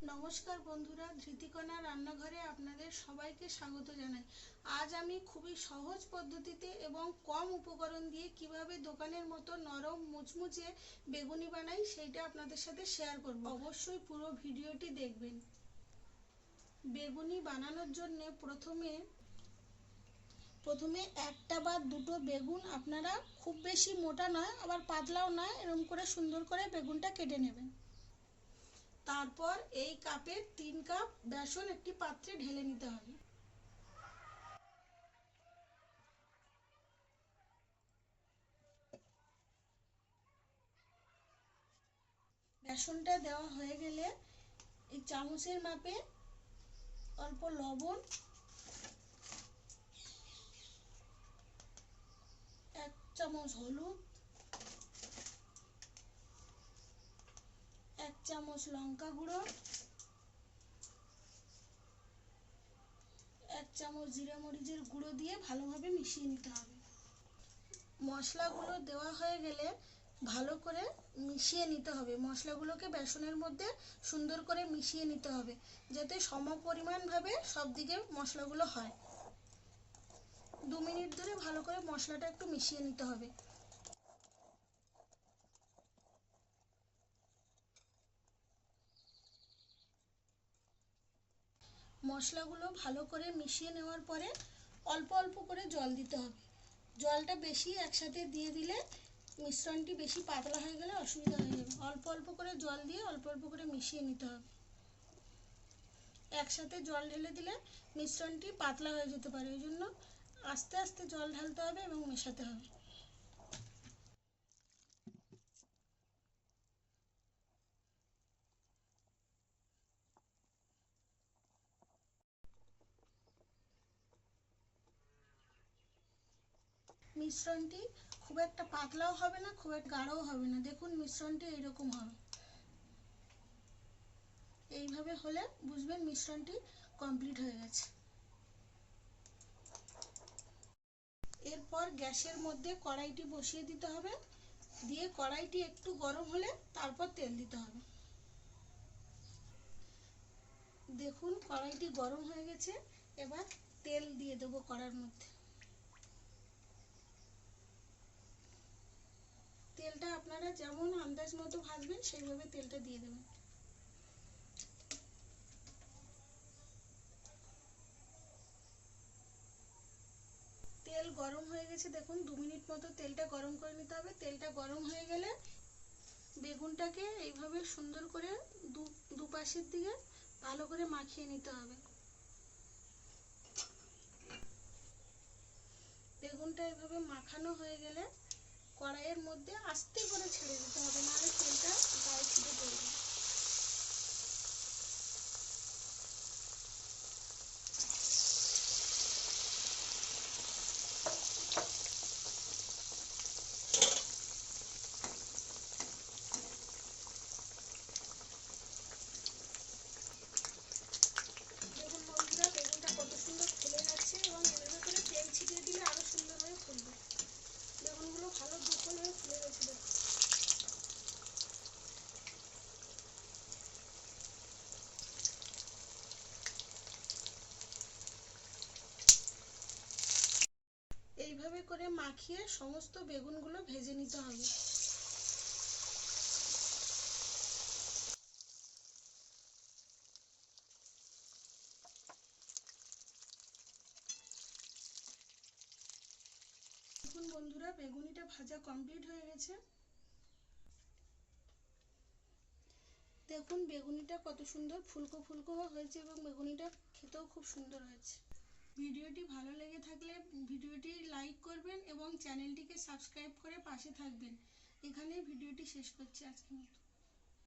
নমস্কার বন্ধুরা, ধৃতিকণা রান্নাঘরে আপনাদের সবাইকে স্বাগত জানাই। আজ আমি খুবই সহজ পদ্ধতিতে এবং কম উপকরণ দিয়ে কিভাবে দোকানের মতো নরম মুচমুচে বেগুনি বানাই সেইটা আপনাদের সাথে শেয়ার করব। অবশ্যই পুরো ভিডিওটি দেখবেন। বেগুনি বানানোর জন্য প্রথমে একটা বা দুটো বেগুন, আপনারা খুব বেশি মোটা নয় আবার পাতলাও নয়, এরকম করে সুন্দর করে বেগুনটা কেটে নেবেন। তারপর এই কাপের 3 কাপ বেসন একটি পাত্রে ঢেলে নিতে হবে। বেসনটা দেওয়া হয়ে গেলে এই চামচের মাপে অল্প লবণ, 1 চামচ হলুদ, 1 চামচ লঙ্কা গুঁড়ো, 1 চামচ জিরা মরিচের গুঁড়ো দিয়ে ভালোভাবে মিশিয়ে নিতে হবে। মশলাগুলো দেওয়া হয়ে গেলে ভালো করে মিশিয়ে নিতে হবে। মশলাগুলোকে বেসনের মধ্যে সুন্দর করে মিশিয়ে নিতে হবে, যাতে সমপরিমাণভাবে সব দিকে মশলাগুলো হয়। 2 মিনিট ধরে ভালো করে মশলাটা একটু মিশিয়ে নিতে হবে। মশলাগুলো ভালো করে মিশিয়ে নেওয়ার পরে অল্প অল্প করে জল দিতে হবে। জলটা বেশি একসাথে দিয়ে দিলে মিশ্রণটি বেশি পাতলা হয়ে গেলে অসুবিধা হয়ে যাবে। অল্প অল্প করে জল দিয়ে অল্প অল্প করে মিশিয়ে নিতে হবে। একসাথে জল ঢেলে দিলে মিশ্রণটি পাতলা হয়ে যেতে পারে, এই জন্য আস্তে আস্তে জল ঢালতে হবে এবং মেশাতে হবে। মিশ্রণটি খুব একটা পাতলাও হবে না, খুব একটা গাঢ়ও হবে না। দেখুন মিশ্রণটি এইরকম হবে। এইভাবে হলে বুঝবেন মিশ্রণটি কমপ্লিট হয়ে গেছে। এরপর গ্যাসের মধ্যে কড়াইটি বসিয়ে দিতে হবে, দিয়ে কড়াইটি একটু গরম হলে তারপর তেল দিতে হবে। দেখুন কড়াইটি গরম হয়ে গেছে, এবার তেল দিয়ে দেবো কড়াইর মধ্যে। তেলটা আপনারা যেমন আন্দাজ মতো ভাজবেন সেইভাবে তেলটা দিয়ে দেবেন। তেল গরম হয়ে গেছে, দেখুন 2 মিনিট মতো তেলটা গরম করে নিতে হবে। তেলটা গরম হয়ে গেলে বেগুনটাকে এইভাবে সুন্দর করে দুপাশের দিকে ভালো করে মাখিয়ে নিতে হবে। বেগুনটা এইভাবে মাখানো হয়ে গেলে কড়াইয়ের মধ্যে আস্তে করে ছেড়ে দিতে হবে, নাহলে তেলটা গায়ে ছিটে পড়বে। দেখুন বন্ধুরা, বেগুনটা কত সুন্দর ফুলে যাচ্ছে এবং এভাবে করে তেল ছিটিয়ে দিলে আরো সুন্দর হয়ে ফুলবে। বেগুনগুলো ভালো দুফল হয়ে ফুলে গেছে। দেখুন এইভাবে করে মাখিয়ে সমস্ত বেগুনগুলো ভেজে নিতে হবে। দেখুন বন্ধুরা, বেগুনিটা ভাজা কমপ্লিট হয়ে গেছে। দেখুন বেগুনিটা কত সুন্দর ফুলকো ফুলকো হয়েছে এবং বেগুনিটা খেতেও খুব সুন্দর হয়েছে। ভিডিওটি ভালো লেগে থাকলে ভিডিওটি লাইক করবেন এবং চ্যানেলটিকে সাবস্ক্রাইব করে পাশে থাকবেন। এখানেই ভিডিওটি শেষ করছি আজকের মতো।